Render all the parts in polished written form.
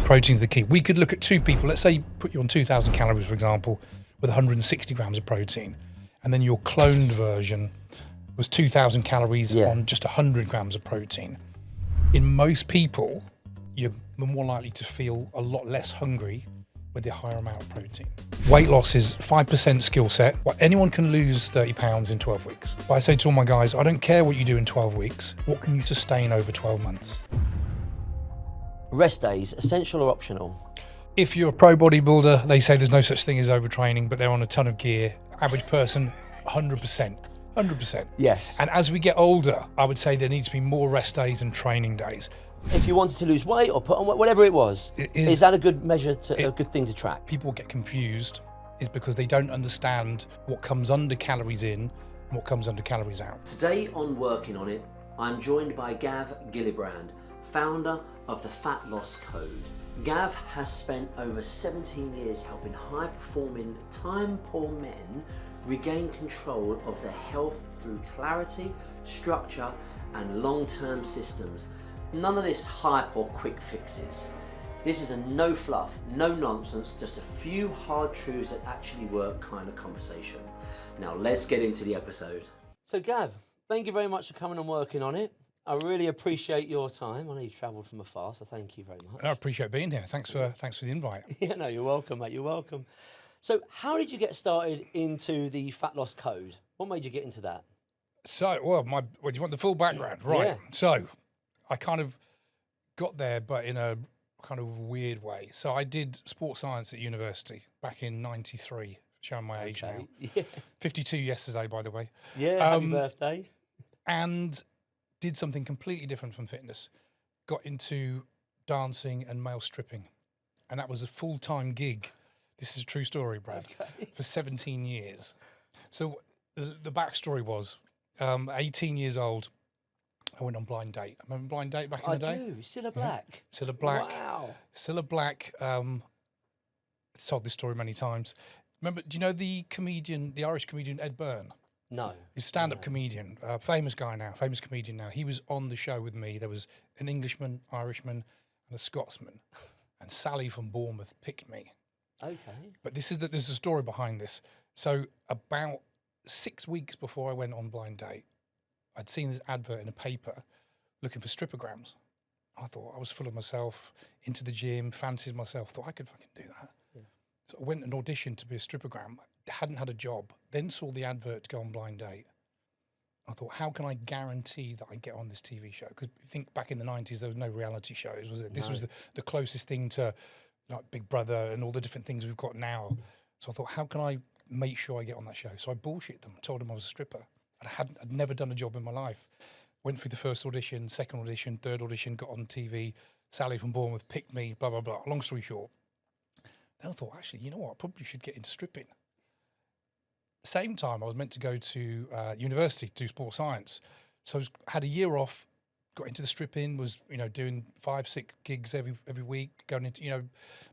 protein's the key. We could look at two people, let's say put you on 2,000 calories, for example, with 160 grams of protein, and then your cloned version was 2,000 calories on just 100 grams of protein. In most people, you're more likely to feel a lot less hungry with the higher amount of protein. Weight loss is 5% skill set. Anyone can lose 30 pounds in 12 weeks. But I say to all my guys, I don't care what you do in 12 weeks, what can you sustain over 12 months? Rest days, essential or optional? If you're a pro bodybuilder, they say there's no such thing as overtraining, but they're on a ton of gear. Average person, 100%. 100%. Yes. And as we get older, I would say there needs to be more rest days and training days. If you wanted to lose weight or put on weight, whatever it was, is that a good measure, a good thing to track? People get confused is because they don't understand what comes under calories in and what comes under calories out. Today on Working On It, I'm joined by Gav Gillibrand, founder of the Fat Loss Code. Gav has spent over 17 years helping high-performing, time-poor men regain control of their health through clarity, structure, and long-term systems. None of this hype or quick fixes. This is a no fluff, no nonsense, just a few hard truths that actually work kind of conversation. Now let's get into the episode. So Gav, thank you very much for coming and working on it. I really appreciate your time. I know you've travelled from afar, so thank you very much. I appreciate being here. Thanks for the invite. Yeah, no, you're welcome, mate. You're welcome. So how did you get started into the Fat Loss Code? What made you get into that? So, well, do you want the full background? Right. Yeah. So, I kind of got there, but in a kind of weird way. So, I did sports science at university back in '93, showing my age now. Yeah. 52 yesterday, by the way. Yeah, happy birthday. And did something completely different from fitness. Got into dancing and male stripping. And that was a full-time gig. This is a true story, Brad. Okay. For 17 years. So the backstory was, 18 years old, I went on blind date. Remember blind date back in the day? I do. Cilla Black. Yeah. Cilla Black. Wow. Cilla Black. I've told this story many times. Remember, do you know the Irish comedian Ed Byrne? No. He's a stand-up comedian, famous comedian now. He was on the show with me. There was an Englishman, Irishman, and a Scotsman. And Sally from Bournemouth picked me. Okay. But there's a story behind this. So about 6 weeks before I went on blind date, I'd seen this advert in a paper looking for stripograms. I thought I was full of myself, into the gym, fancied myself, thought I could fucking do that. Yeah. So I went and auditioned to be a stripogram, hadn't had a job, then saw the advert to go on blind date. I thought, how can I guarantee that I get on this TV show? Because I think back in the 90s, there was no reality shows, was it? This was the closest thing to like Big Brother and all the different things we've got now. So I thought, how can I make sure I get on that show? So I bullshit them, told them I was a stripper. I'd never done a job in my life. Went through the first audition, second audition, third audition, got on TV. Sally from Bournemouth picked me, blah, blah, blah. Long story short. Then I thought, actually, you know what? I probably should get into stripping. Same time, I was meant to go to university to do sports science. So I had a year off, got into the stripping, was, doing 5-6 gigs every week, going into,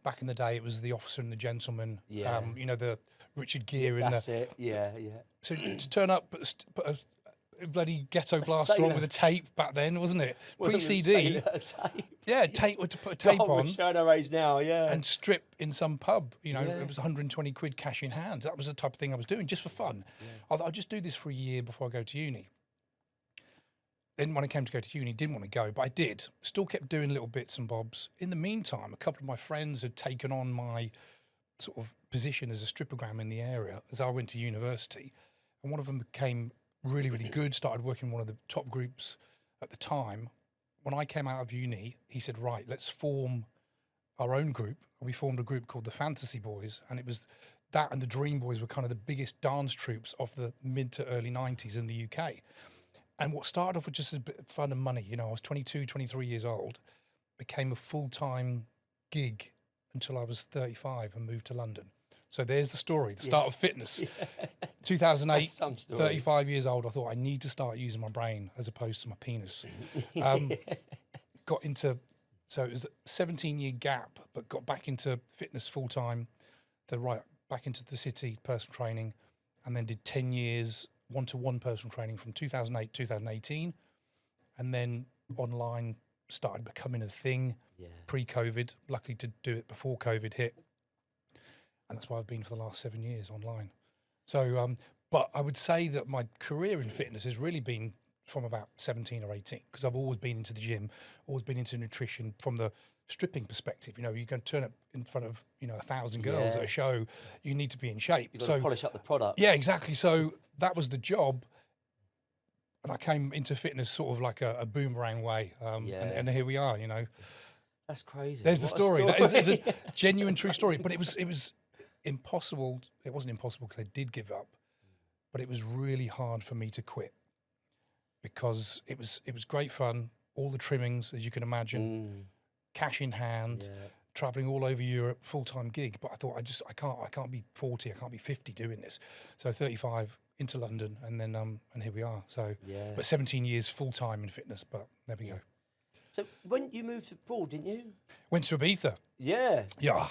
back in the day, it was The Officer and the Gentleman, the Richard Gere. That's it, yeah. So to turn up, put a bloody ghetto blaster on with a tape back then, wasn't it? Pre-CD. Yeah, to put a tape on. We're showing our age now, yeah. And strip in some pub. It was 120 quid cash in hand. That was the type of thing I was doing, just for fun. Yeah. I thought I'd just do this for a year before I go to uni. Then when I came to go to uni, didn't want to go, but I did. Still kept doing little bits and bobs. In the meantime, a couple of my friends had taken on my sort of position as a stripogram in the area as I went to university. And one of them became really, really good, started working in one of the top groups at the time. When I came out of uni, he said, right, let's form our own group. And we formed a group called the Fantasy Boys. And it was that and the Dream Boys were kind of the biggest dance troupes of the mid to early 90s in the UK. And what started off with just a bit of fun and money, I was 22, 23 years old, became a full-time gig until I was 35 and moved to London. So there's the story, the start of fitness. 2008, 35 years old, I thought I need to start using my brain as opposed to my penis. Got into, so it was a 17-year gap, but got back into fitness full-time, back into the city, personal training, and then did 10 years one-to-one personal training from 2008 2018, and then online started becoming a thing pre-COVID. Luckily to do it before COVID hit. And that's why I've been for the last 7 years online. So, but I would say that my career in fitness has really been from about 17 or 18, because I've always been into the gym, always been into nutrition from the stripping perspective. You know, you're going to turn up in front of, 1,000 girls at a show, you need to be in shape. You've got to polish up the product. Yeah, exactly. So that was the job. And I came into fitness sort of like a boomerang way. And here we are, That's crazy. There's the story. That is, it's a genuine, true story. But it was impossible. It wasn't impossible because I did give up. But it was really hard for me to quit, because it was great fun. All the trimmings, as you can imagine, cash in hand, traveling all over Europe, full-time gig. But I thought I can't be 40, I can't be 50 doing this. So 35 into London, and then and here we are. So, but 17 years full-time in fitness. But there we go. So when you moved abroad, didn't you? Went to Ibiza. Yeah. Yeah.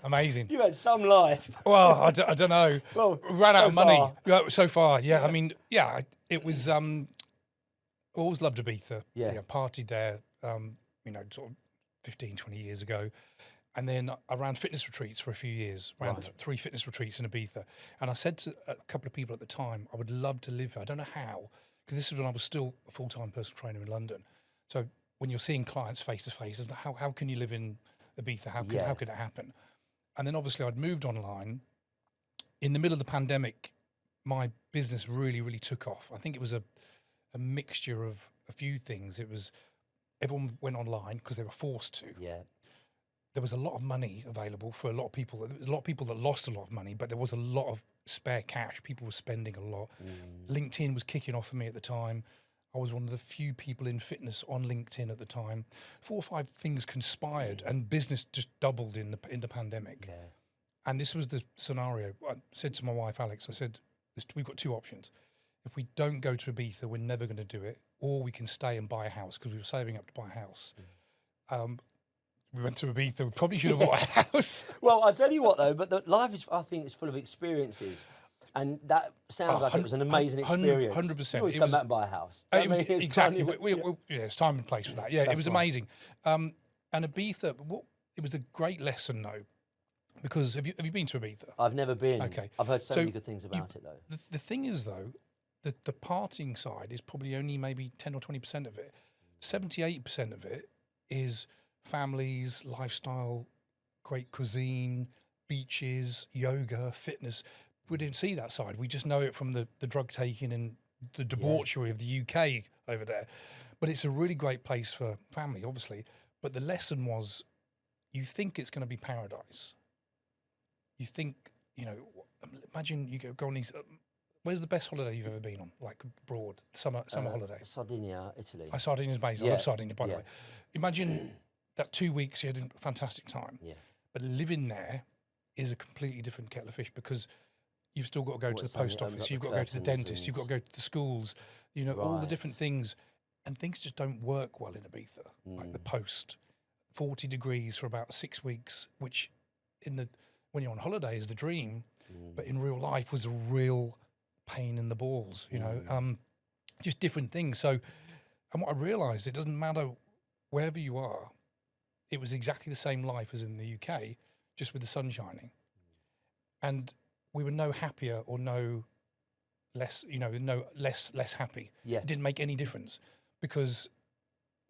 Amazing. You had some life. Well, I don't know. Well, ran out of money. far. Yeah, so far, yeah. I mean, yeah, it was. Always loved Ibiza. Yeah. Partied there. Sort of 15, 20 years ago, and then I ran fitness retreats for a few years. Ran 3 fitness retreats in Ibiza, and I said to a couple of people at the time, I would love to live here. I don't know how, because this is when I was still a full-time personal trainer in London. So when you're seeing clients face to face, how can you live in Ibiza? How could it happen? And then obviously I'd moved online. In the middle of the pandemic, my business really, really took off. I think it was a mixture of a few things. It was everyone went online because they were forced to. Yeah. There was a lot of money available for a lot of people. There was a lot of people that lost a lot of money, but there was a lot of spare cash. People were spending a lot. LinkedIn was kicking off for me at the time. I was one of the few people in fitness on LinkedIn at the time. 4 or 5 things conspired, and business just doubled in the pandemic. Yeah. And this was the scenario. I said to my wife, Alex, I said, we've got 2 options. If we don't go to Ibiza, we're never going to do it, or we can stay and buy a house, because we were saving up to buy a house. We went to Ibiza. We probably should have bought a house. Well, I'll tell you what, though, but life is, I think, it's full of experiences. And that sounds like it was an amazing experience. 100%. You always come back and buy a house. Exactly. It's time and place for that. Yeah, it was amazing. And Ibiza, it was a great lesson, though, because have you been to Ibiza? I've never been. Okay. I've heard so many good things about it, though. The thing is, though, the partying side is probably only maybe 10 or 20% of it. 78% of it is families, lifestyle, great cuisine, beaches, yoga, fitness. We didn't see that side. We just know it from the drug taking and the debauchery of the UK over there. But it's a really great place for family, obviously. But the lesson was, you think it's going to be paradise. You think, imagine you go on these. Where's the best holiday you've ever been on? Like abroad, summer holiday. Sardinia, Italy. Sardinia's amazing. I love Sardinia, by the way. Imagine that 2 weeks you had a fantastic time. Yeah. But living there is a completely different kettle of fish, because you've still got to go to the post office, you've got to go to the dentist, you've got to go to the schools, all the different things. And things just don't work well in Ibiza. Like the post, 40 degrees for about 6 weeks, which when you're on holiday is the dream, but in real life was a real pain in the balls, just different things. So, and what I realised, it doesn't matter wherever you are, it was exactly the same life as in the UK, just with the sun shining. And we were no happier or no less happy. Yeah. It didn't make any difference, because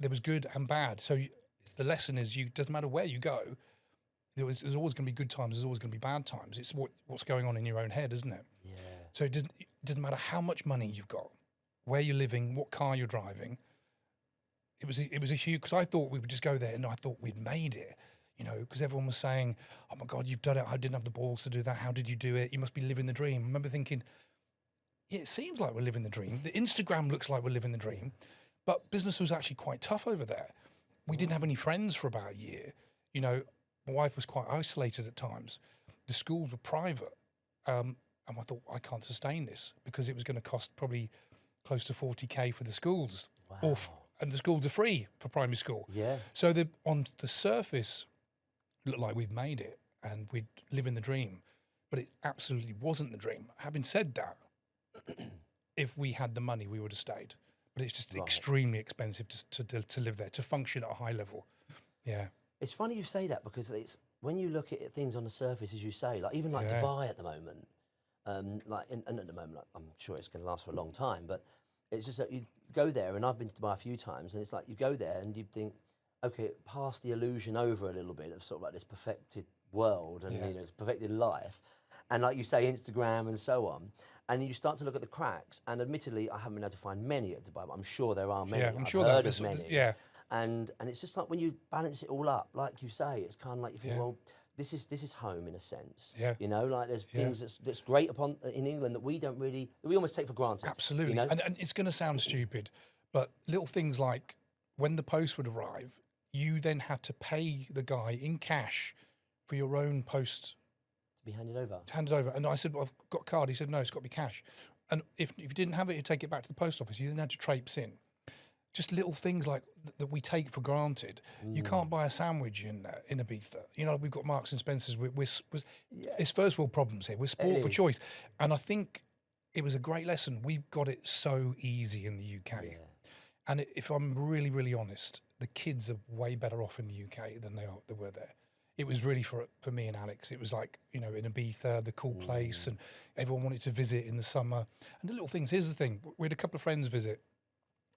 there was good and bad. So the lesson is, doesn't matter where you go, there's always going to be good times, there's always going to be bad times. It's what's going on in your own head, isn't it? Yeah. So it doesn't matter how much money you've got, where you're living, what car you're driving. It was a huge, because I thought we would just go there and I thought we'd made it, because everyone was saying, oh my God, you've done it. I didn't have the balls to do that. How did you do it? You must be living the dream. I remember thinking, yeah, it seems like we're living the dream. The Instagram looks like we're living the dream, but business was actually quite tough over there. We didn't have any friends for about a year. My wife was quite isolated at times. The schools were private. And I thought, I can't sustain this, because it was going to cost probably close to 40K for the schools. Wow. And the schools are free for primary school. Yeah. So on the surface, it looked like we'd made it and we'd live in the dream, but it absolutely wasn't the dream. Having said that, if we had the money, we would have stayed, but it's just Right. extremely expensive to live there, to function at a high level. Yeah. It's funny you say that, because it's when you look at things on the surface, as you say, like even like Yeah. Dubai at the moment, and at the moment, like, I'm sure it's going to last for a long time, but it's just that you go there, and I've been to Dubai a few times, and it's like you go there and you think, okay, pass the illusion over a little bit of sort of like this perfected world and Yeah. this perfected life, and like you say, Instagram and so on, and you start to look at the cracks. And admittedly, I haven't been able to find many at Dubai, but I'm sure there are many. Yeah, I'm I've sure heard there's of many. yeah. And it's just like when you balance it all up, like you say, it's kind of like you think, Yeah. well, this is home in a sense. Yeah. You know, like there's Yeah. things that's great in England that we don't really, that we almost take for granted. Absolutely. You know? And it's going to sound stupid, but little things like when the post would arrive, you then had to pay the guy in cash for your own post To be handed over. to hand it over. And I said, well, I've got a card. He said, no, it's got to be cash. And if you didn't have it, you take it back to the post office. You then had to traipse in. Just little things like that we take for granted. You can't buy a sandwich in Ibiza. You know, we've got Marks and Spencers. It's first world problems here. We're sport for is. choice. And I think it was a great lesson. We've got it so easy in the UK. Yeah. And if I'm really, really honest, the kids are way better off in the UK than they were there. It was really for me and Alex. It was like, you know, in Ibiza, the cool place, and everyone wanted to visit in the summer. And the little things. Here's the thing: we had a couple of friends visit.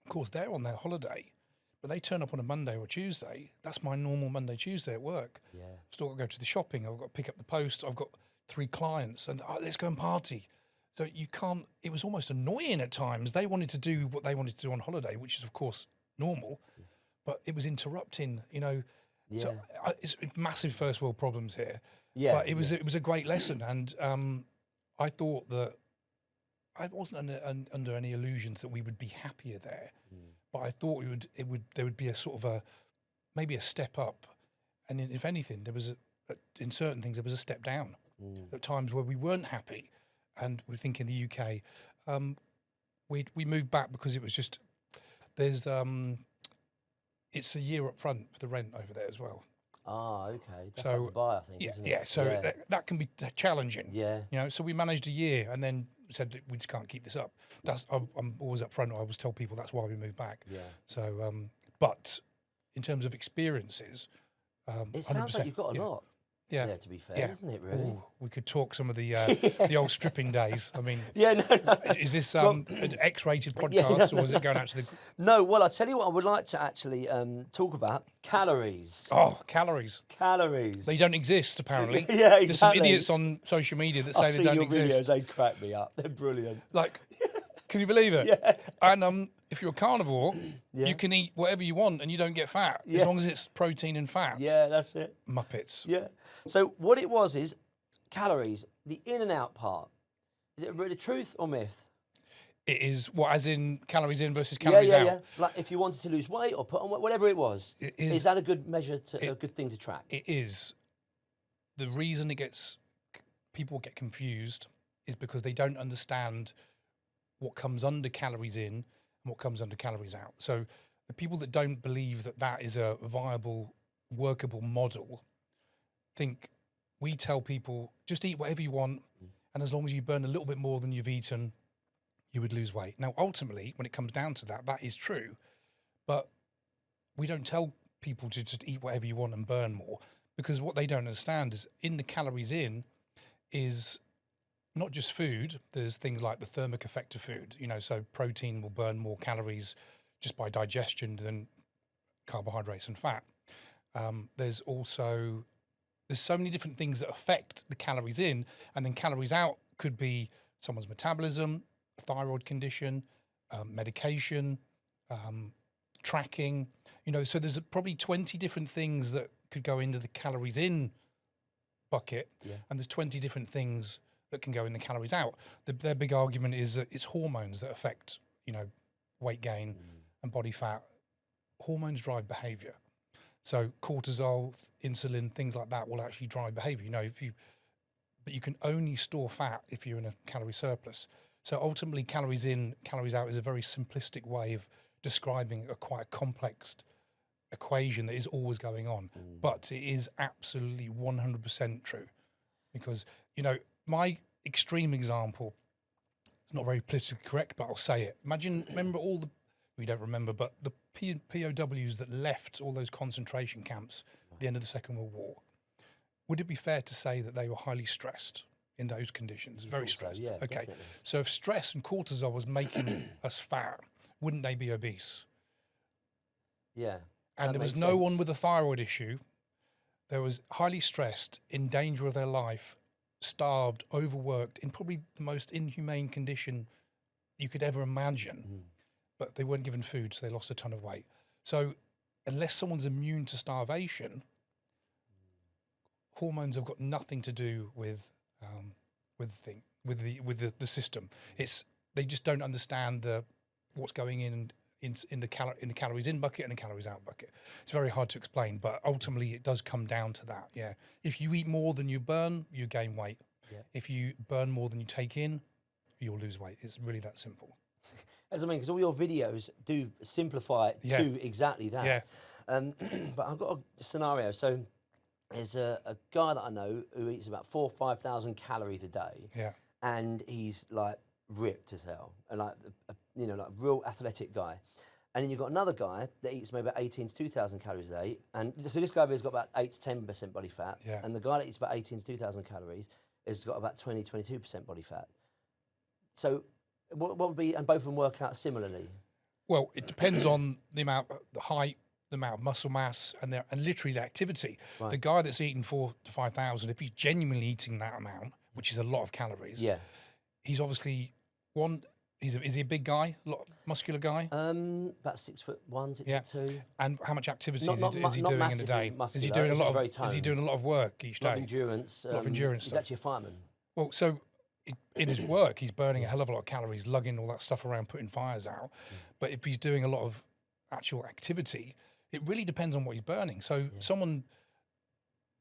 Of course, they're on their holiday, but they turn up on a Monday or Tuesday. That's my normal Monday, Tuesday at work. Yeah. Still got to go to the shopping. I've got to pick up the post. I've got 3 clients, and let's go and party. So you can't. It was almost annoying at times. They wanted to do what they wanted to do on holiday, which is of course normal, but it was interrupting. You know, so it's massive first world problems here. Yeah. But it was a great lesson, and I thought that I wasn't under any illusions that we would be happier there, but I thought there would be a sort of maybe a step up, and if anything, there was in certain things there was a step down. At times where we weren't happy, and we think in the UK, we moved back because it was just there's it's a year up front for the rent over there as well. Ah, okay. That's So, like Dubai, I think, Yeah, isn't it? yeah. So that can be challenging. Yeah. You know, so we managed a year and then said that we just can't keep this up. I'm always up front. I always tell people that's why we moved back. Yeah. So, but in terms of experiences, It sounds 100%, an lot. Yeah. Yeah, to be fair, Yeah. doesn't it, really? Ooh, we could talk some of the the old stripping days. I mean, Yeah, no. is this an X-rated podcast or is it going out to the? No, well, I'll tell you what I would like to actually talk about. Calories. Oh, calories. Calories. They don't exist apparently. Yeah, There's some exactly. idiots on social media that say I've they seen don't your exist. videos, they crack me up. They're brilliant. Like, can you believe it? Yeah. And if you're a carnivore, Yeah. you can eat whatever you want and you don't get fat Yeah. as long as it's protein and fats. Yeah, that's it. Muppets. Yeah. So what it was is calories, the in and out part. Is it really truth or myth? It is what, as in calories in versus calories out. Yeah. Like if you wanted to lose weight or put on whatever it was, It is is. that a good measure a good thing to track? It is. The reason people get confused is because they don't understand what comes under calories in and what comes under calories out. So the people that don't believe that that is a viable, workable model think we tell people just eat whatever you want, and as long as you burn a little bit more than you've eaten, you would lose weight. Now, ultimately, when it comes down to that, that is true, but we don't tell people to just eat whatever you want and burn more, because what they don't understand is in the calories in is not just food. There's things like the thermic effect of food, you know, so protein will burn more calories just by digestion than carbohydrates and fat. There's so many different things that affect the calories in, and then calories out could be someone's metabolism, a thyroid condition, medication, tracking, you know, so there's probably 20 different things that could go into the calories in bucket, and there's 20 different things that can go in the calories out. Their big argument is that it's hormones that affect, you know, weight gain and body fat. Hormones drive behavior. So cortisol, insulin, things like that will actually drive behavior. You know, but you can only store fat if you're in a calorie surplus. So ultimately, calories in, calories out is a very simplistic way of describing a quite complex equation that is always going on. But it is absolutely 100% true, because, you know, my extreme example, it's not very politically correct, but I'll say it. Remember all the we don't remember, but the POWs that left all those concentration camps at the end of the Second World War, would it be fair to say that they were highly stressed in those conditions? Very stressed. So, yeah, okay. definitely. So if stress and cortisol was making us fat, wouldn't they be obese? Yeah. And there was no one with a thyroid issue. There was highly stressed, in danger of their life, starved, overworked, in probably the most inhumane condition you could ever imagine. But they weren't given food, so they lost a ton of weight. So unless someone's immune to starvation, hormones have got nothing to do with the system. They just don't understand what's going in the calories in bucket and the calories out bucket. It's very hard to explain, but ultimately it does come down to that. Yeah, if you eat more than you burn, you gain weight. Yeah. If you burn more than you take in, you'll lose weight. It's really that simple. As I mean, because all your videos do simplify it to exactly that. Yeah. But I've got a scenario. So there's a guy that I know who eats about 4,000 or 5,000 calories a day. Yeah. And he's like ripped as hell, and like a real athletic guy. And then you've got another guy that eats maybe about 18 to 2,000 calories a day. And so this guy has got about 8 to 10% body fat. Yeah. And the guy that eats about 18 to 2,000 calories has got about 20, 22% body fat. So what would be, and both of them work out similarly? Well, it depends on the height, the amount of muscle mass, and literally the activity. Right. The guy that's eating 4,000 to 5,000, if he's genuinely eating that amount, which is a lot of calories, he's obviously is he a big guy, muscular guy? About 6'1", 6'2". And how much activity Not is he doing in the day? muscular, Is he doing a lot very of? toned. Is he doing a lot of work each day? A lot of endurance. A lot of endurance He's stuff. actually a fireman. Well, so in his work, he's burning a hell of a lot of calories, lugging all that stuff around, putting fires out. But if he's doing a lot of actual activity, it really depends on what he's burning. So someone,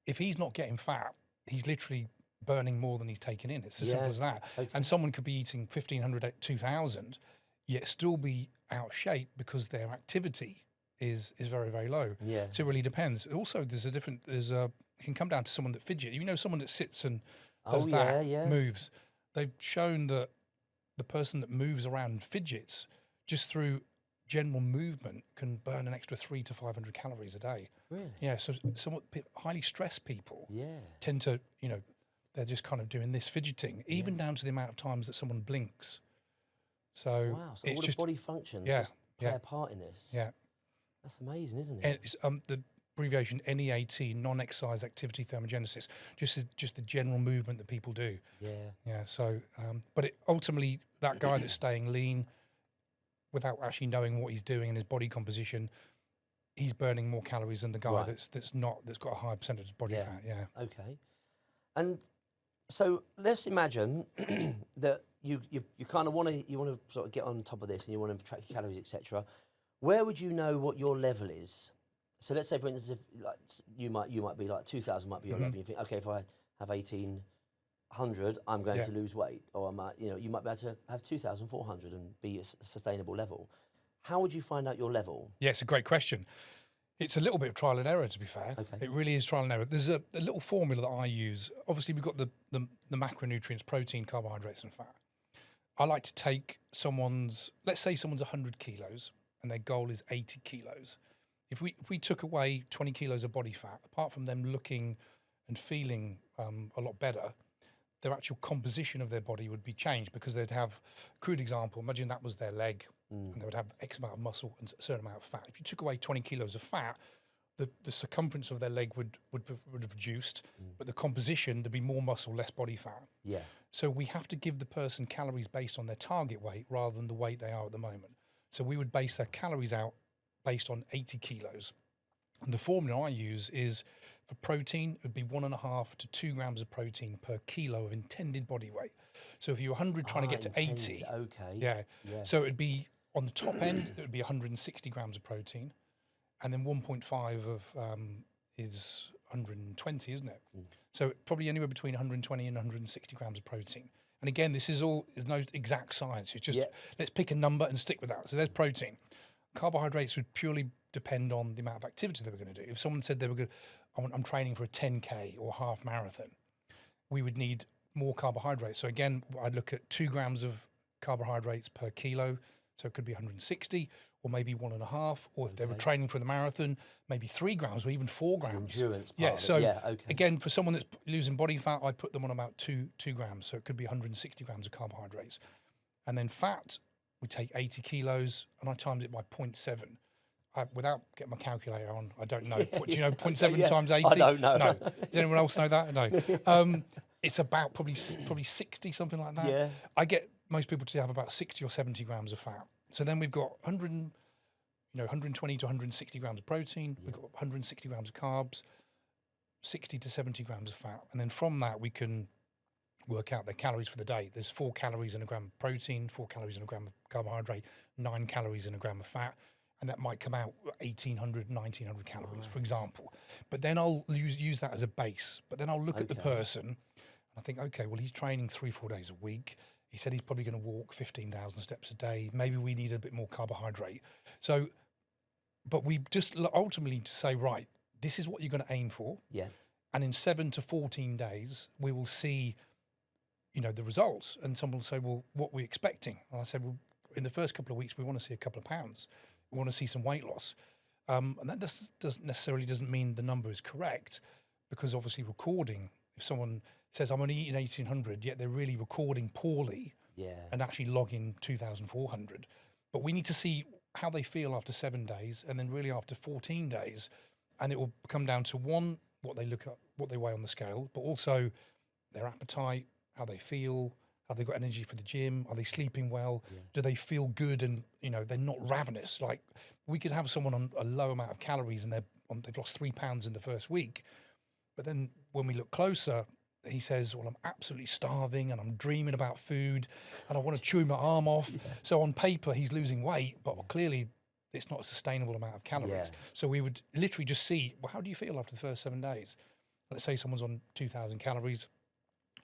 if he's not getting fat, he's literally burning more than he's taking in. It's as simple as that. Okay. And someone could be eating 1,500, 2,000, yet still be out of shape because their activity is very, very low. Yeah. So it really depends. Also, it can come down to someone that fidgets. Someone that sits and does moves. They've shown that the person that moves around and fidgets just through general movement can burn an extra 300 to 500 calories a day. Really? Yeah. So somewhat highly stressed people tend to, they're just kind of doing this fidgeting, even down to the amount of times that someone blinks. So wow. So it's all just the body functions just play a part in this. Yeah. That's amazing, isn't it? And it's the abbreviation NEAT, non-exercise activity thermogenesis, just the general movement that people do. Yeah. Yeah. So, but ultimately, that guy that's staying lean, without actually knowing what he's doing in his body composition, he's burning more calories than the guy that's got a higher percentage of body fat. Yeah. Okay. And so let's imagine that you kind of want to sort of get on top of this, and you want to track your calories, etc. Where would you know what your level is? So let's say, for instance, if like you might be like 2,000 might be your level. You think, okay, if I have 1,800, I'm going to lose weight, or I might, you might be able to have 2,400 and be a sustainable level. How would you find out your level? Yeah, it's a great question. It's a little bit of trial and error, to be fair. Okay. It really is trial and error. There's a little formula that I use. Obviously, we've got the macronutrients, protein, carbohydrates, and fat. I like to take let's say someone's 100 kilos and their goal is 80 kilos. If we took away 20 kilos of body fat, apart from them looking and feeling a lot better, their actual composition of their body would be changed, because they'd have, crude example, imagine that was their leg, and they would have X amount of muscle and a certain amount of fat. If you took away 20 kilos of fat, the circumference of their leg would have reduced, but the composition, there'd be more muscle, less body fat. Yeah. So we have to give the person calories based on their target weight rather than the weight they are at the moment. So we would base their calories out based on 80 kilos. And the formula I use is, for protein, it would be 1.5 to 2 grams of protein per kilo of intended body weight. So if you're 100 trying to get to 80, Yes. so it would be, on the top end, it would be 160 grams of protein, and then 1.5 of is 120, isn't it? So probably anywhere between 120 and 160 grams of protein. And again, there's no exact science. It's just, let's pick a number and stick with that. So there's protein. Carbohydrates would purely depend on the amount of activity they were going to do. If someone said they were I'm training for a 10K or half marathon, we would need more carbohydrates. So again, I'd look at 2 grams of carbohydrates per kilo. So it could be 160, or maybe 1.5, or if they were training for the marathon, maybe 3 grams or even 4 grams. Endurance part Yeah, of it. so okay. again, for someone that's losing body fat, I put them on about 2 grams, so it could be 160 grams of carbohydrates. And then fat, we take 80 kilos, and I times it by 0.7. Without getting my calculator on, I don't know. Do you know 0.7 times 80? I don't know. No. Does anyone else know that? No. It's about probably 60, something like that. Yeah. I get most people to have about 60 or 70 grams of fat. So then we've got 120 to 160 grams of protein. We've got 160 grams of carbs, 60 to 70 grams of fat. And then from that, we can work out the calories for the day. There's 4 calories in a gram of protein, 4 calories in a gram of carbohydrate, 9 calories in a gram of fat. And that might come out 1,800, 1,900 calories, for example. But then I'll use that as a base. But then I'll look at the person and I think, okay, well, he's training 3-4 days a week. He said he's probably going to walk 15,000 steps a day. Maybe we need a bit more carbohydrate. So, but we just ultimately to say, right, this is what you're going to aim for. Yeah. And in 7 to 14 days, we will see, the results. And someone will say, well, what are we expecting? And I said, well, in the first couple of weeks, we want to see a couple of pounds. We want to see some weight loss. And that doesn't mean the number is correct, because obviously recording, if someone says, I'm only eating 1,800, yet they're really recording poorly and actually logging 2,400. But we need to see how they feel after 7 days, and then really after 14 days. And it will come down to one, what they look at, what they weigh on the scale, but also their appetite, how they feel, have they got energy for the gym? Are they sleeping well? Yeah. Do they feel good? And, they're not ravenous. Like, we could have someone on a low amount of calories and they've lost 3 pounds in the first week. But then when we look closer, he says, well, I'm absolutely starving and I'm dreaming about food and I want to chew my arm off. Yeah. So on paper, he's losing weight, but clearly it's not a sustainable amount of calories. Yeah. So we would literally just see, well, how do you feel after the first 7 days? Let's say someone's on 2,000 calories.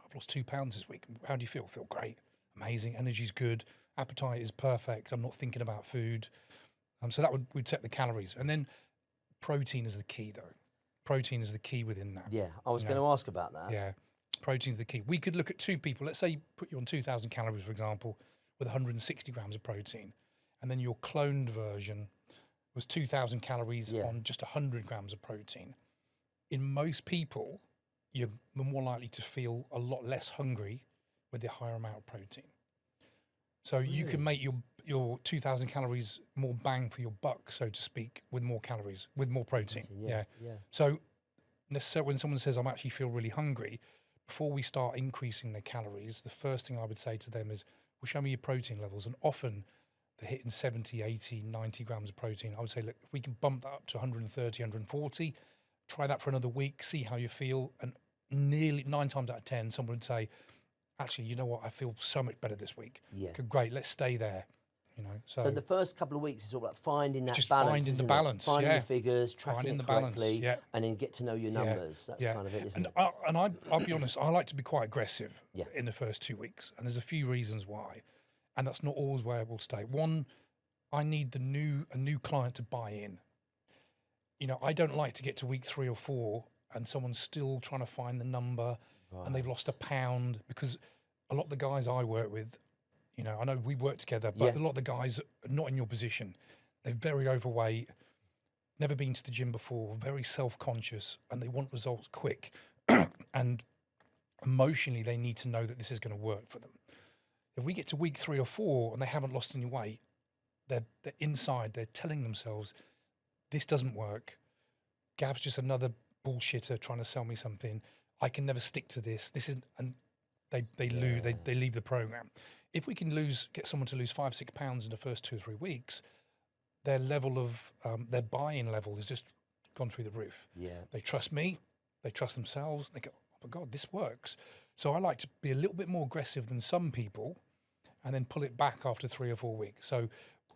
I've lost 2 pounds this week. How do you feel? Feel great, amazing, energy's good, appetite is perfect. I'm not thinking about food. So we'd set the calories, and then protein is the key, though. Protein is the key within that. Yeah, I was going to ask about that. Yeah, protein's the key. We could look at 2 people. Let's say put you on 2,000 calories, for example, with 160 grams of protein, and then your cloned version was 2,000 calories on just 100 grams of protein. In most people, you're more likely to feel a lot less hungry with the higher amount of protein. So you can make your 2,000 calories more bang for your buck, so to speak, with more calories, with more protein. Yeah. So necessarily when someone says, I'm actually feel really hungry, before we start increasing their calories, the first thing I would say to them is, well, show me your protein levels. And often they're hitting 70, 80, 90 grams of protein. I would say, look, if we can bump that up to 130, 140, try that for another week, see how you feel. And nearly 9 times out of 10, someone would say, actually, you know what, I feel so much better this week. Yeah. Great, let's stay there. So the first couple of weeks is all about finding that just balance. Finding the balance. Finding the figures, tracking finding it the correctly, balance. and then get to know your numbers. That's kind of it, isn't it? And I'll be honest, I like to be quite aggressive in the first 2 weeks. And there's a few reasons why. And that's not always where it will stay. One, I need a new client to buy in. I don't like to get to week 3 or 4 and someone's still trying to find the number and they've lost a pound, because a lot of the guys I work with, I know we work together, but a lot of the guys are not in your position. They're very overweight, never been to the gym before, very self-conscious, and they want results quick. And emotionally, they need to know that this is going to work for them. If we get to week 3 or 4 and they haven't lost any weight, they're inside, they're telling themselves, this doesn't work. Gav's just another bullshitter trying to sell me something. I can never stick to this. This isn't, and they leave the program. If we can get someone to lose 5-6 pounds in the first 2 or 3 weeks, their level of their buy-in level has just gone through the roof. Yeah, they trust me, they trust themselves. They go, oh my God, this works. So I like to be a little bit more aggressive than some people, and then pull it back after 3 or 4 weeks. So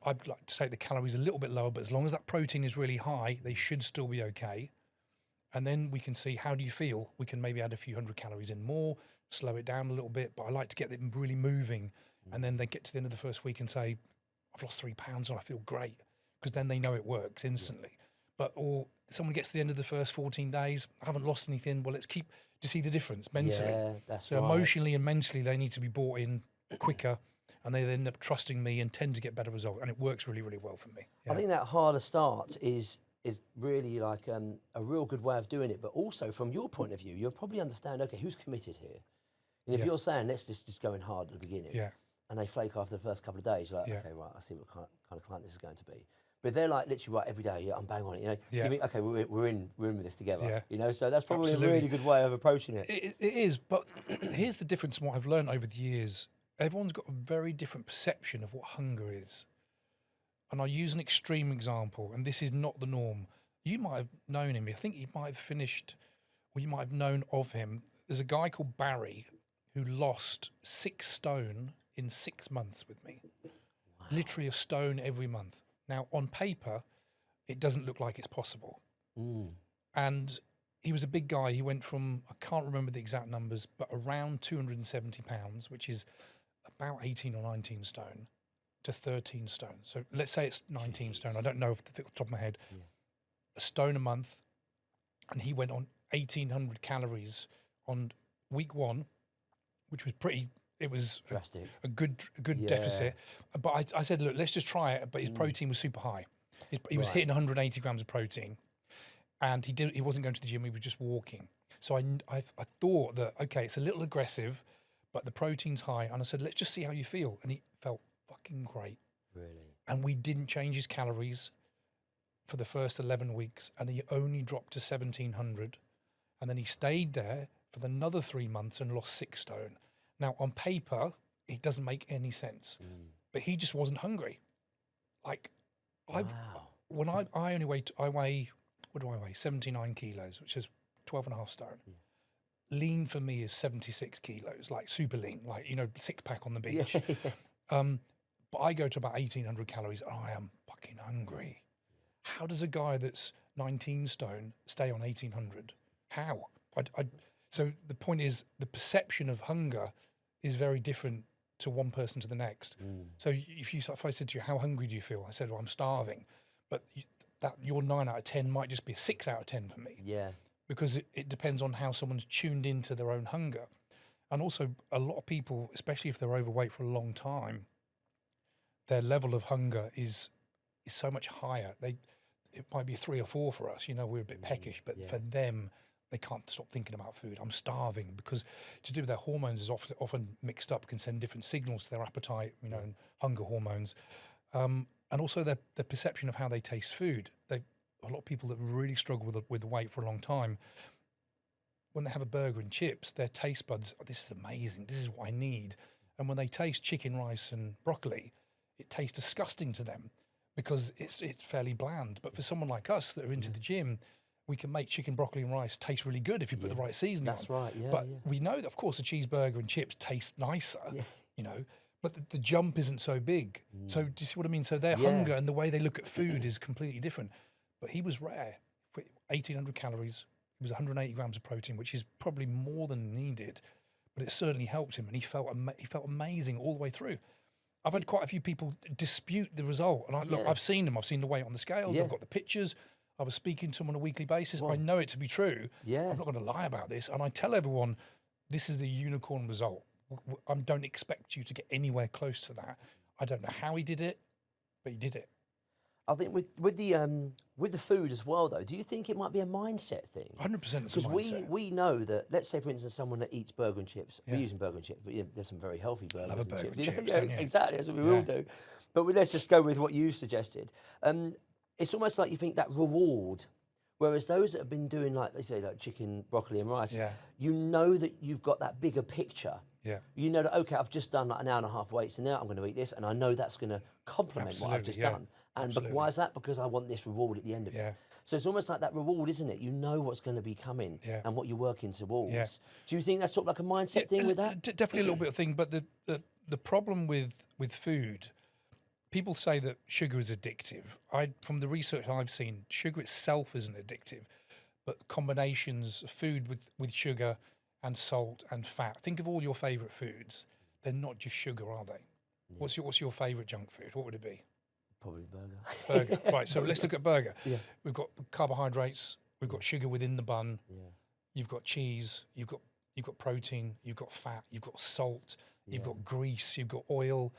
I'd like to take the calories a little bit lower, but as long as that protein is really high, they should still be okay. And then we can see, how do you feel? We can maybe add a few hundred calories in more, slow it down a little bit, but I like to get them really moving. And then they get to the end of the first week and say, I've lost 3 pounds and I feel great, because then they know it works instantly. Or someone gets to the end of the first 14 days, I haven't lost anything. Well, let's keep, do you see the difference mentally? Yeah, that's so emotionally and mentally, they need to be brought in quicker. and they end up trusting me and tend to get better results. And it works really, really well for me. I think that harder start is really like a real good way of doing it. But also from your point of view, you'll probably understand, okay, who's committed here? And if you're saying, let's just go in hard at the beginning, and they flake after the first couple of days, you're like, okay, right, I see what kind of client this is going to be. But they're like literally right every day. Yeah, I'm bang on it. You know, you think, okay, we're in with this together. Yeah. You know, so that's probably Absolutely. a really good way of approaching it. It is, but here's the difference in what I've learned over the years. Everyone's got a very different perception of what hunger is. And I'll use an extreme example, and this is not the norm. You might have known him. I think he might have finished, or you might have known of him. There's a guy called Barry who lost 6 stone in 6 months with me. Wow. Literally a stone every month. Now, on paper, it doesn't look like it's possible. And he was a big guy. He went from, I can't remember the exact numbers, but around 270 pounds, which is about 18 or 19 stone, to 13 stone. So let's say it's 19 stone. I don't know off the top of my head. A stone a month. And he went on 1,800 calories on week 1, which was pretty... It was drastic. A good deficit. But I said, look, let's just try it. But his protein was super high. He was hitting 180 grams of protein. And he wasn't going to the gym, he was just walking. So I thought that, okay, it's a little aggressive, but the protein's high. And I said, let's just see how you feel. And he felt fucking great. Really? And we didn't change his calories for the first 11 weeks. And he only dropped to 1,700. And then he stayed there for another 3 months and lost 6 stone. Now, on paper, it doesn't make any sense, but he just wasn't hungry. Like, when I weigh, what do I weigh? 79 kilos, which is 12.5 stone. Lean for me is 76 kilos, like super lean, like, you know, 6-pack on the beach. But I go to about 1,800 calories. And I am fucking hungry. How does a guy that's 19 stone stay on 1,800? How? So the point is, the perception of hunger is very different to one person to the next. So if I said to you, how hungry do you feel? I said, well, I'm starving. But your 9 out of 10 might just be a 6 out of 10 for me. Yeah. Because it depends on how someone's tuned into their own hunger. And also, a lot of people, especially if they're overweight for a long time, their level of hunger is so much higher. It might be 3 or 4 for us. You know, we're a bit peckish, but for them, they can't stop thinking about food. I'm starving, because to do with their hormones is often mixed up, can send different signals to their appetite, you know, and hunger hormones. And also their perception of how they taste food. A lot of people that really struggle with weight for a long time, when they have a burger and chips, their taste buds, this is amazing, this is what I need. And when they taste chicken, rice and broccoli, it tastes disgusting to them because it's fairly bland. But for someone like us that are into the gym, we can make chicken, broccoli and rice taste really good if you put the right seasoning on. That's right, But we know that, of course, a cheeseburger and chips taste nicer, you know, but the jump isn't so big. So do you see what I mean? So their hunger and the way they look at food is completely different. But he was rare. For 1,800 calories, it was 180 grams of protein, which is probably more than needed, but it certainly helped him, and he felt amazing all the way through. I've had quite a few people dispute the result, and I've seen them. I've seen the weight on the scales. I've got the pictures. I was speaking to him on a weekly basis. I know it to be true. I'm not going to lie about this. And I tell everyone, this is a unicorn result. I don't expect you to get anywhere close to that. I don't know how he did it, but he did it. I think with the food as well, though, do you think it might be a mindset thing? 100%. Because we know that, let's say, for instance, someone that eats burger and chips, we're using burger and chips, but there's some very healthy burgers. Love a burger and chips, don't you? Exactly, that's what we all do. But let's just go with what you suggested. It's almost like you think that reward, whereas those that have been doing, like they say, like chicken, broccoli and rice, you know that you've got that bigger picture. You know that, okay, I've just done like an hour and a half weights, and now I'm going to eat this, and I know that's going to complement what I've just done. And why is that? Because I want this reward at the end of it. So it's almost like that reward, isn't it? You know what's going to be coming and what you're working towards. Do you think that's sort of like a mindset thing with that? Definitely a little bit of thing, but the problem with food, people say that sugar is addictive. From the research I've seen, sugar itself isn't addictive, but combinations of food with sugar and salt and fat. Think of all your favourite foods. They're not just sugar, are they? What's your favourite junk food? What would it be? Probably burger. Burger. Right, so let's look at burger. We've got carbohydrates, we've got sugar within the bun, you've got cheese, you've got protein, you've got fat, you've got salt, you've got grease, you've got oil.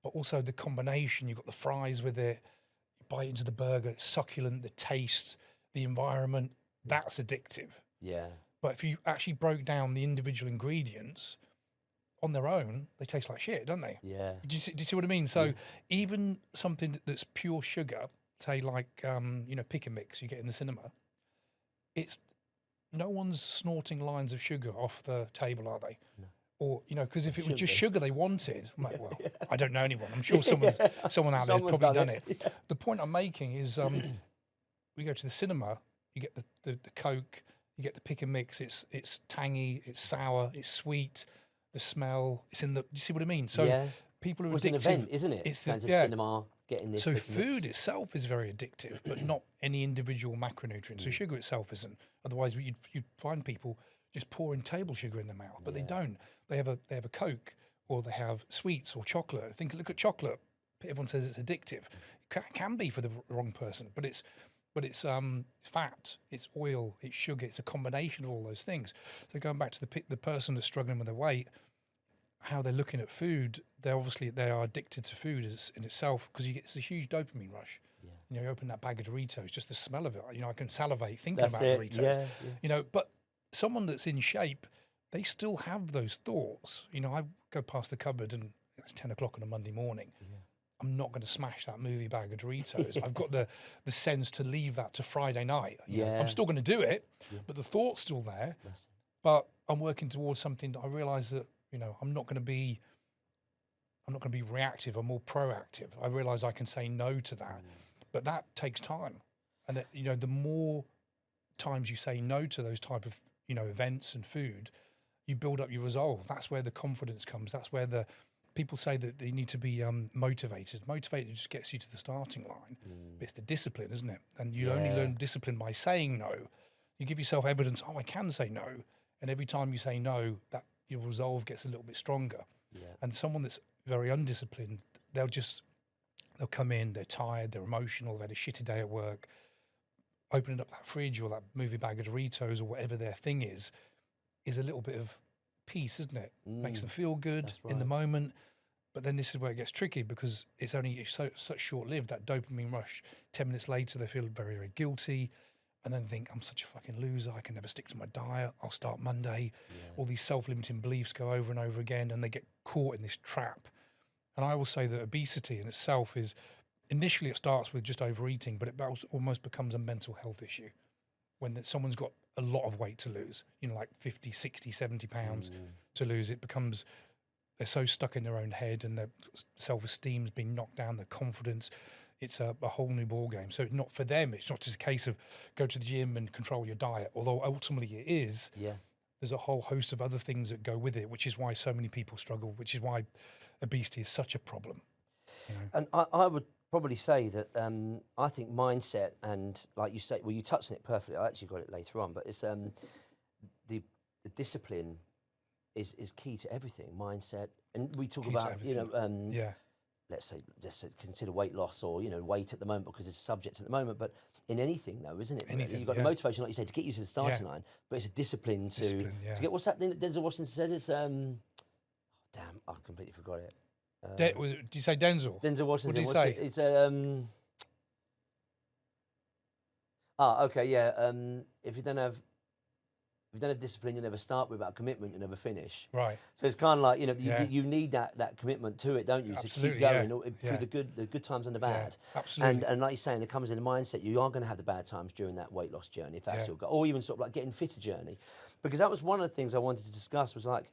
but also the combination. You've got the fries with it, you bite into the burger, it's succulent, the taste, the environment, that's addictive. Yeah. But if you actually broke down the individual ingredients on their own, they taste like shit, don't they? Yeah. Do you see what I mean? So even something that's pure sugar, say like, pick and mix you get in the cinema, it's no one's snorting lines of sugar off the table, are they? No. Or, because if it was just sugar they wanted, I'm like, well, I don't know anyone. I'm sure someone out there has probably done it. Yeah. The point I'm making is we go to the cinema, you get the Coke, you get the pick and mix, it's tangy, it's sour, it's sweet, the smell, it's in the, do you see what I mean? So people are addicted. It's an event, isn't it? It's going to cinema, getting this. So food itself is very addictive, but not any individual macronutrient. So sugar itself isn't. Otherwise, you'd find people just pouring table sugar in their mouth, but they don't. They have a Coke, or they have sweets or chocolate. Look at chocolate. Everyone says it's addictive. It can be for the wrong person, but it's fat, it's oil, it's sugar, it's a combination of all those things. So going back to the person that's struggling with their weight, how they're looking at food, they are addicted to food in itself, because it's a huge dopamine rush. Yeah. You open that bag of Doritos, just the smell of it. I can salivate thinking about Doritos. Yeah. But someone that's in shape, they still have those thoughts. I go past the cupboard and it's 10 o'clock on a Monday morning. Yeah. I'm not going to smash that movie bag of Doritos. I've got the sense to leave that to Friday night. I'm still going to do it, but the thought's still there. But I'm working towards something that I realise that, I'm not going to be reactive. I'm more proactive. I realise I can say no to that, but that takes time. And the more times you say no to those type of events and food, you build up your resolve. That's where the confidence comes. That's where the people say that they need to be motivated. Motivated just gets you to the starting line. But it's the discipline, isn't it? And you only learn discipline by saying no. You give yourself evidence, I can say no. And every time you say no, that your resolve gets a little bit stronger. Yeah. And someone that's very undisciplined, they'll come in, they're tired, they're emotional, they've had a shitty day at work, opening up that fridge or that movie bag of Doritos or whatever their thing is a little bit of peace, isn't it? Makes them feel good in the moment. But then this is where it gets tricky, because it's such short-lived, that dopamine rush. 10 minutes later, they feel very, very guilty, and then think, I'm such a fucking loser, I can never stick to my diet, I'll start Monday. All these self-limiting beliefs go over and over again, and they get caught in this trap. And I will say that obesity in itself is, initially it starts with just overeating, but it almost becomes a mental health issue. When someone's got a lot of weight to lose, like 50, 60, 70 pounds to lose, it becomes, they're so stuck in their own head, and their self-esteem's been knocked down, their confidence. It's a whole new ball game. So not for them, it's not just a case of go to the gym and control your diet, although ultimately it is. Yeah. There's a whole host of other things that go with it, which is why so many people struggle, which is why obesity is such a problem. And I would probably say that I think mindset, and like you say, well, you touched on it perfectly. I actually got it later on, but it's the discipline is key to everything. Mindset, and we talk about let's say consider weight loss or weight at the moment, because it's a subject at the moment. But in anything though, isn't it? Anything, you've got the motivation, like you say, to get you to the starting line, but it's a discipline to get. What's that thing that Denzel Washington said? It's damn, I completely forgot it. Did you say Denzel? Denzel Washington. What did he say? It's if you don't have discipline, you never start. Without commitment, you never finish. Right. So it's kind of like you need that commitment to it, don't you? Absolutely, to keep going through the good times and the bad. Absolutely. And like you're saying, it comes in the mindset. You are going to have the bad times during that weight loss journey, if that's your goal, or even sort of like getting fitter journey, because that was one of the things I wanted to discuss. Was like,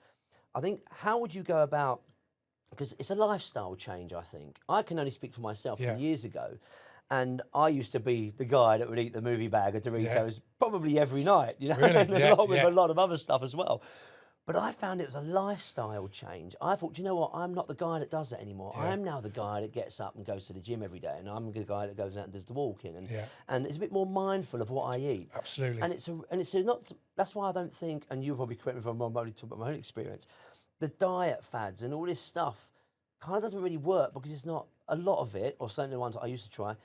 I think, how would you go about? Because it's a lifestyle change, I think. I can only speak for myself from years ago. And I used to be the guy that would eat the movie bag of Doritos probably every night, Really? and along with a lot of other stuff as well. But I found it was a lifestyle change. I thought, do you know what? I'm not the guy that does that anymore. I'm now the guy that gets up and goes to the gym every day, and I'm the guy that goes out and does the walking, and it's a bit more mindful of what I eat. Absolutely. And it's not. That's why I don't think, and you'll probably correct me if I'm wrong, but I'm only talking about my own experience. The diet fads and all this stuff kind of doesn't really work, because it's not, a lot of it, or certainly the ones that I used to try,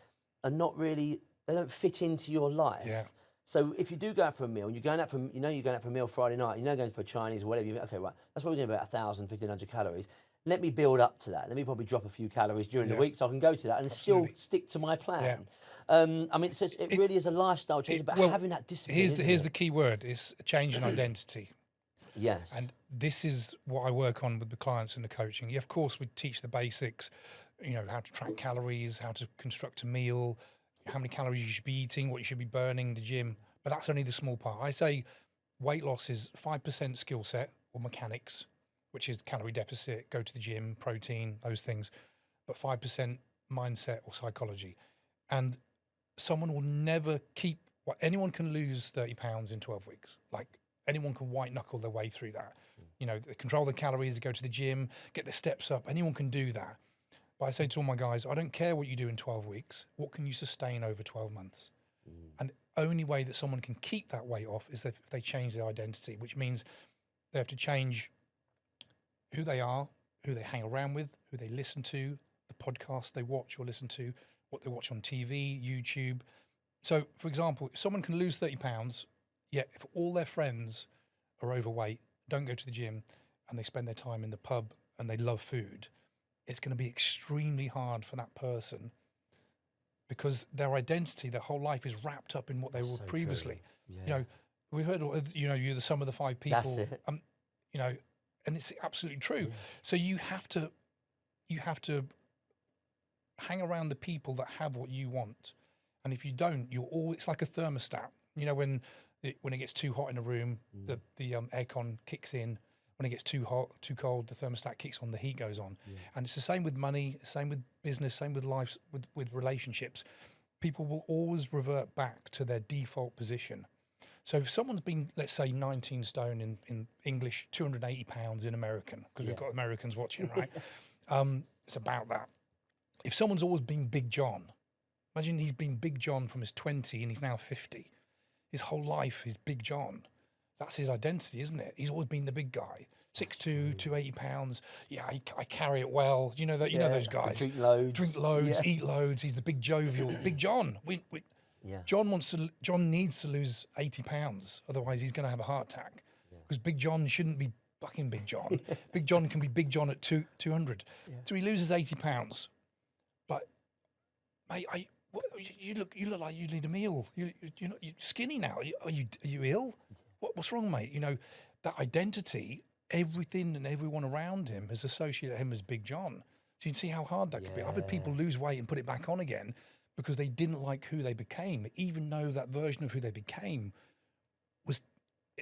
are not really, they don't fit into your life. Yeah. So if you do go out for a meal, and you're going out for a meal Friday night, going for Chinese or whatever, okay, right, that's probably doing about 1,000, 1,500 calories. let me build up to that. Let me probably drop a few calories during the week so I can go to that and still stick to my plan. I mean, it really is a lifestyle change, but having that discipline. Here's the key word: is change in identity. Yes. And this is what I work on with the clients and the coaching. Yeah, of course, we teach the basics. You know, how to track calories, how to construct a meal, how many calories you should be eating, what you should be burning in the gym. But that's only the small part. I say weight loss is 5% skill set or mechanics, which is calorie deficit, go to the gym, protein, those things, but 5% mindset or psychology. And someone will never anyone can lose 30 pounds in 12 weeks. Like anyone can white knuckle their way through that. You know, they control the calories, they go to the gym, get their steps up. Anyone can do that. But I say to all my guys, I don't care what you do in 12 weeks. What can you sustain over 12 months? And the only way that someone can keep that weight off is if they change their identity, which means they have to change who they are, who they hang around with, who they listen to, the podcasts they watch or listen to, what they watch on TV, YouTube. So, for example, if someone can lose 30 pounds, yet if all their friends are overweight, don't go to the gym, and they spend their time in the pub and they love food, it's going to be extremely hard for that person because their identity, their whole life is wrapped up in what they were previously. Yeah. You know, we've heard, you know, you're the sum of the five people. That's it. You know, and it's absolutely true. Yeah. So you have to hang around the people that have what you want. And if you don't, it's like a thermostat. You know, when it gets too hot in a room, the aircon kicks in. When it gets too hot, too cold, the thermostat kicks on, the heat goes on. Yeah. And it's the same with money, same with business, same with life, with relationships. People will always revert back to their default position. So if someone's been, let's say, 19 stone in English, 280 pounds in American, because we've got Americans watching, right? It's about that. If someone's always been Big John, imagine he's been Big John from his 20 and he's now 50. His whole life is Big John. That's his identity, isn't it? He's always been the big guy. 6'2", 280 pounds. Yeah, I carry it well. You know that. You know those guys. Drink loads, eat loads. He's the big jovial, Big John. John needs to lose 80 pounds, otherwise he's going to have a heart attack. Because Big John shouldn't be fucking Big John. Big John can be Big John at 200. Yeah. So he loses 80 pounds. But mate, you look like you need a meal. You're skinny now. Are you ill? What's wrong, mate? You know, that identity, everything and everyone around him has associated him as Big John. So you can see how hard that could be. I've had people lose weight and put it back on again because they didn't like who they became, even though that version of who they became was,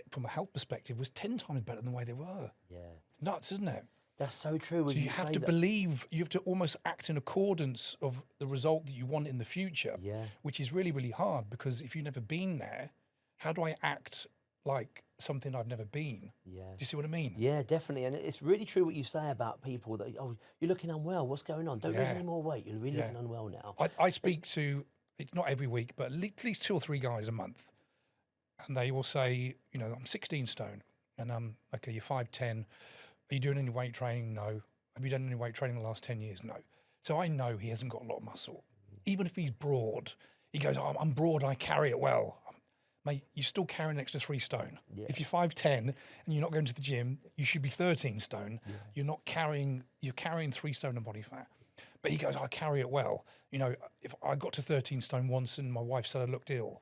from a health perspective, was 10 times better than the way they were. Yeah. It's nuts, isn't it? That's so true. So you have to believe, you have to almost act in accordance of the result that you want in the future, which is really, really hard because if you've never been there, how do I act like something I've never been? Yeah. Do you see what I mean? Yeah, definitely. And it's really true what you say about people that, oh, you're looking unwell. What's going on? Don't lose any more weight. You're really looking unwell now. I speak to, it's not every week, but at least 2 or 3 guys a month. And they will say, you know, I'm 16 stone and okay, you're 5'10". Are you doing any weight training? No. Have you done any weight training in the last 10 years? No. So I know he hasn't got a lot of muscle. Even if he's broad, he goes, oh, I'm broad, I carry it well. Mate, you're still carrying an extra 3 stone. Yeah. If you're 5'10" and you're not going to the gym, you should be 13 stone. Yeah. You're carrying 3 stone of body fat. But he goes, I carry it well. You know, if I got to 13 stone once and my wife said I looked ill.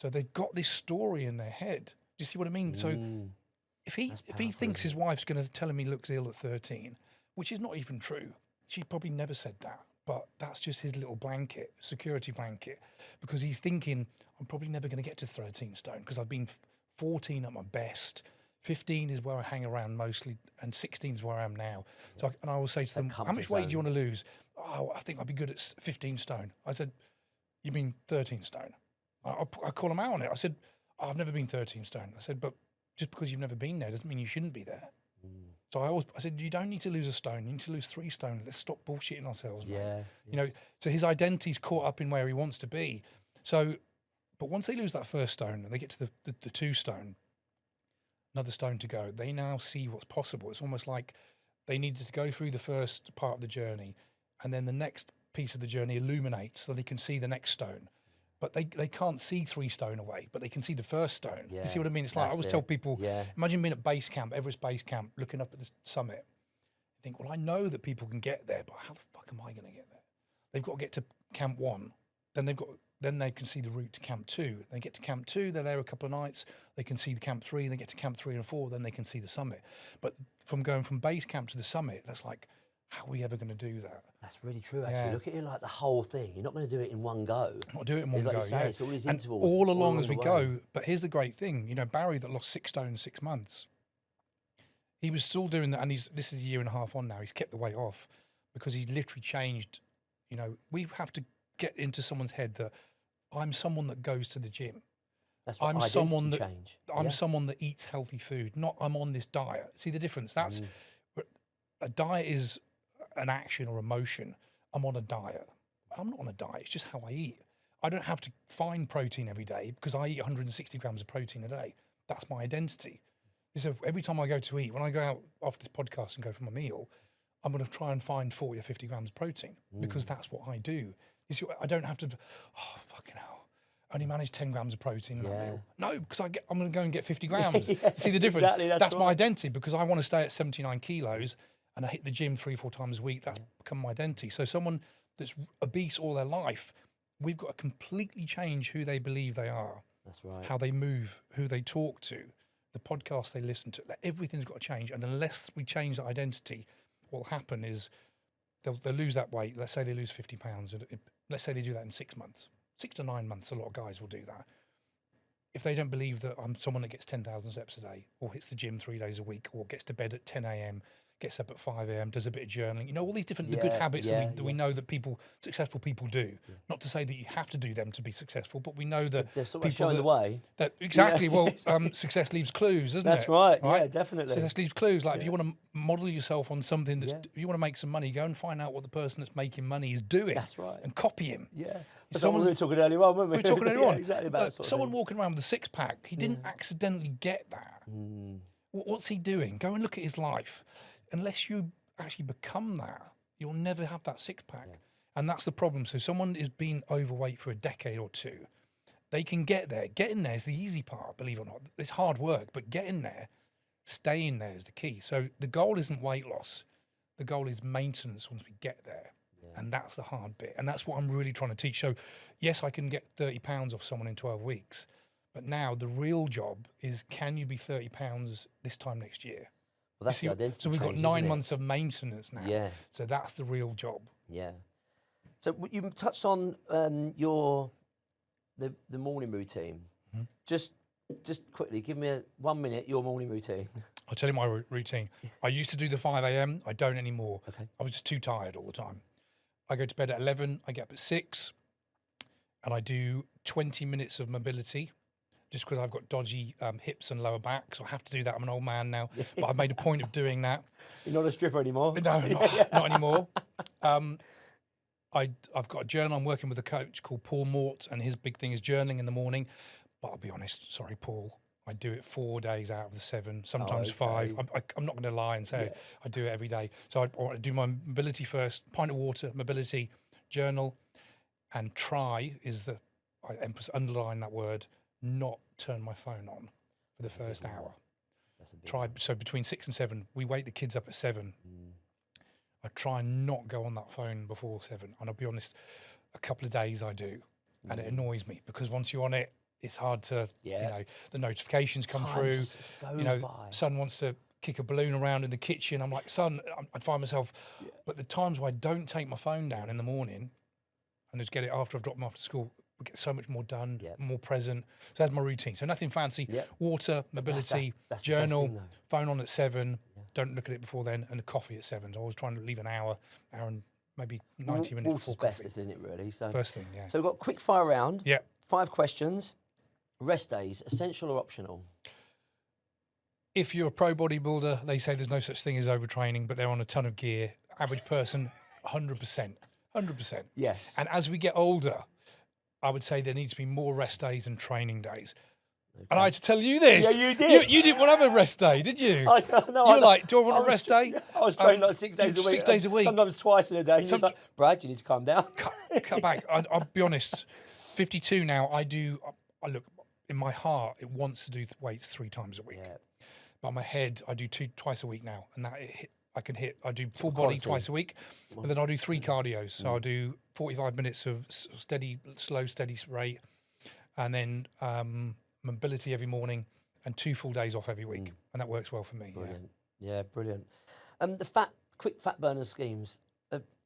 So they've got this story in their head. Do you see what I mean? So if he thinks his wife's going to tell him he looks ill at 13, which is not even true, she probably never said that. But that's just his little blanket, security blanket, because he's thinking, I'm probably never going to get to 13 stone because I've been 14 at my best. 15 is where I hang around mostly, and 16 is where I am now. So I will say to them, how much weight do you want to lose? Oh, I think I'd be good at 15 stone. I said, you mean 13 stone? I call them out on it. I said, oh, I've never been 13 stone. I said, but just because you've never been there doesn't mean you shouldn't be there. So I said, you don't need to lose a stone. You need to lose 3 stone. Let's stop bullshitting ourselves, man. You know, so his identity's caught up in where he wants to be. So, but once they lose that first stone and they get to the 2 stone, another stone to go, they now see what's possible. It's almost like they needed to go through the first part of the journey and then the next piece of the journey illuminates so they can see the next stone. But they can't see 3 stone away, but they can see the first stone. Yeah, you see what I mean? It's like I always tell people, imagine being at base camp, Everest base camp, looking up at the summit. You think, well, I know that people can get there, but how the fuck am I going to get there? They've got to get to Camp 1, then they can see the route to Camp 2. They get to Camp 2, they're there a couple of nights, they can see the Camp 3, they get to Camp 3 and 4, then they can see the summit. But from going from base camp to the summit, that's like, how are we ever going to do that? That's really true, actually. Yeah. Look at it like the whole thing. You're not going to do it in one go. Not do it in one Like go, you say, yeah. it's all these And intervals all along all as we the way. go. But here's the great thing, Barry that lost 6 stone in 6 months, he was still doing that, and this is a year and a half on now. He's kept the weight off because he's literally changed. We have to get into someone's head that I'm someone that goes to the gym. That's what I'm identity someone that change. I'm Yeah. someone that eats healthy food, not I'm on this diet. See the difference? That's a diet is an action or emotion. I'm on a diet. I'm not on a diet. It's just how I eat. I don't have to find protein every day because I eat 160 grams of protein a day. That's my identity. So every time I go to eat, when I go out after this podcast and go for my meal, I'm going to try and find 40 or 50 grams of protein because that's what I do. You see, I don't have to, fucking hell, only manage 10 grams of protein in that meal. No, because I'm going to go and get 50 grams. See the difference? Exactly, that's my right. identity because I want to stay at 79 kilos and I hit the gym 3-4 times a week. That's become my identity. So someone that's obese all their life, we've got to completely change who they believe they are. That's right. How they move, who they talk to, the podcasts they listen to. Everything's got to change. And unless we change that identity, what will happen is they'll lose that weight. Let's say they lose 50 pounds. Let's say they do that in 6 months. 6 to 9 months, a lot of guys will do that. If they don't believe that I'm someone that gets 10,000 steps a day or hits the gym 3 days a week or gets to bed at 10 a.m., gets up at 5 a.m., does a bit of journaling, all these different the good habits that we know that successful people do. Not to say that you have to do them to be successful, but we know that They're sort people of showing the way. That exactly. Well, success leaves clues, doesn't it? That's right. Yeah, definitely. Success leaves clues. Like if you want to model yourself on something if you want to make some money, go and find out what the person that's making money is doing. That's right. And copy him. Yeah. Someone we were talking earlier on, weren't we? We were talking earlier on. Exactly about that sort of someone thing. walking around with a 6-pack, he didn't accidentally get that. What's he doing? Go and look at his life. Unless you actually become that, you'll never have that 6-pack. And that's the problem. So someone has been overweight for a decade or two. They can get there. Getting there is the easy part, believe it or not. It's hard work, but getting there, staying there is the key. So the goal isn't weight loss. The goal is maintenance once we get there. And that's the hard bit. And that's what I'm really trying to teach. So, yes, I can get 30 pounds off someone in 12 weeks. But now the real job is, can you be 30 pounds this time next year? Well, that's the identity So we've got change, 9 isn't it? months of maintenance now. Yeah. So that's the real job. Yeah. So you touched on the morning routine. Just quickly, give me 1 minute your morning routine. I'll tell you my routine. I used to do the 5 a.m. I don't anymore. Okay. I was just too tired all the time. I go to bed at 11. I get up at 6. And I do 20 minutes of mobility just because I've got dodgy hips and lower back. So I have to do that. I'm an old man now. But I've made a point of doing that. You're not a stripper anymore. No, not anymore. I've got a journal. I'm working with a coach called Paul Mort, and his big thing is journaling in the morning. But I'll be honest, sorry, Paul, I do it 4 days out of the 7, sometimes 5. I'm not going to lie and say I do it every day. So I do my mobility first, pint of water, mobility, journal, and try is I underline that word, not turn my phone on for the first hour. So between 6 and 7, we wake the kids up at 7. I try and not go on that phone before 7. And I'll be honest, a couple of days I do. And it annoys me because once you're on it, it's hard to, the notifications come through. Son wants to kick a balloon around in the kitchen. I'm like, son, I'd find myself, but the times where I don't take my phone down in the morning and just get it after I've dropped them off to school, we get so much more done, more present. So that's my routine. So nothing fancy. Water, mobility, that's journal, the best thing, phone on at 7. Don't look at it before then, and a coffee at 7. So I was trying to leave an hour and maybe 90 minutes Water's before best, coffee. isn't it, really? So, First thing, yeah. So we've got a quick fire round. Yeah. 5 questions. Rest days, essential or optional? If you're a pro bodybuilder, they say there's no such thing as overtraining, but they're on a ton of gear. Average person, 100%. 100%. Yes. And as we get older, I would say there needs to be more rest days and training days. Okay. And I had to tell you this. Yeah, you did. You didn't want to have a rest day, did you? No, you were like, do I want a rest day? I was training like 6 days a week. 6 days a week. Sometimes twice in a day. And you're like, Brad, you need to calm down. Cut back. I'll be honest. 52 now, I look, in my heart, it wants to do weights 3 times a week. Yeah. But my head, I do twice a week now. And I can hit. I do full body quality. twice a week, and then I'll do 3 cardios. So I'll do 45 minutes of steady rate, and then mobility every morning, and 2 full days off every week, and that works well for me. Brilliant. Yeah, brilliant. The quick fat burner schemes,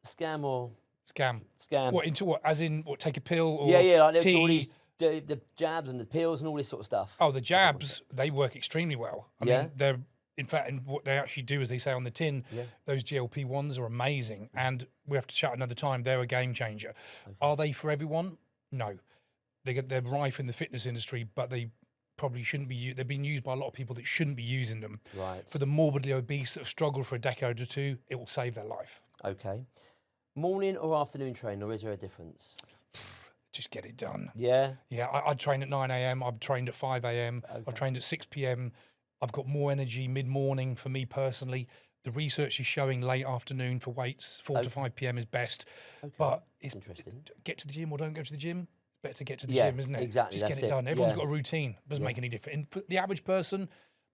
scam or Scam. scam? What into what? As in what? Take a pill or Yeah, like there's tea? all these the jabs and the pills and all this sort of stuff. Oh, the jabs, they work extremely well. I Yeah? mean, they're, in fact, and what they actually do, as they say on the tin, Yeah. those GLP-1s are amazing. And we have to chat another time, they're a game changer. Are they for everyone? No. They're rife in the fitness industry, but they probably shouldn't be, they've been used by a lot of people that shouldn't be using them. Right. For the morbidly obese that have struggled for a decade or two, it will save their life. Okay. Morning or afternoon train, or is there a difference? Just get it done. Yeah. Yeah, I train at 9 a.m. I've trained at 5 a.m. I've trained at 6 p.m. I've got more energy mid-morning for me personally. The research is showing late afternoon for weights, 4 to 5 p.m. is best. Okay. But it's Interesting. get to the gym or don't go to the gym. It's better to get to the Yeah, gym, isn't it? exactly, Just that's get it it. done. Everyone's Yeah. got a routine. Doesn't make any difference. And for the average person,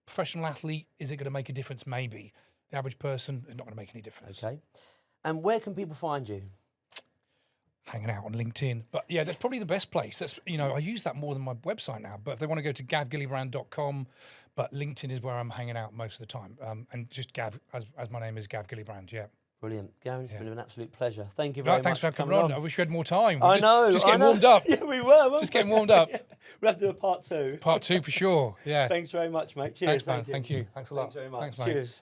professional athlete, is it going to make a difference? Maybe. The average person is not going to make any difference. Okay. And where can people find you? Hanging out on LinkedIn. But yeah, that's probably the best place. That's, I use that more than my website now. But if they want to go to gavgillibrand.com, but LinkedIn is where I'm hanging out most of the time. And just Gav, as my name is Gav Gillibrand, yeah. Brilliant. Gavin, it's been an absolute pleasure. Thank you very much. Thanks for coming on. I wish we had more time. I know. Just getting warmed up. Yeah, we were. Just getting warmed up. We'll have to do a part 2. Part 2 for sure. Yeah. Thanks very much, mate. Cheers. Thanks, man. Thank you. Thanks a lot. Thanks very much. Thanks, mate. Cheers.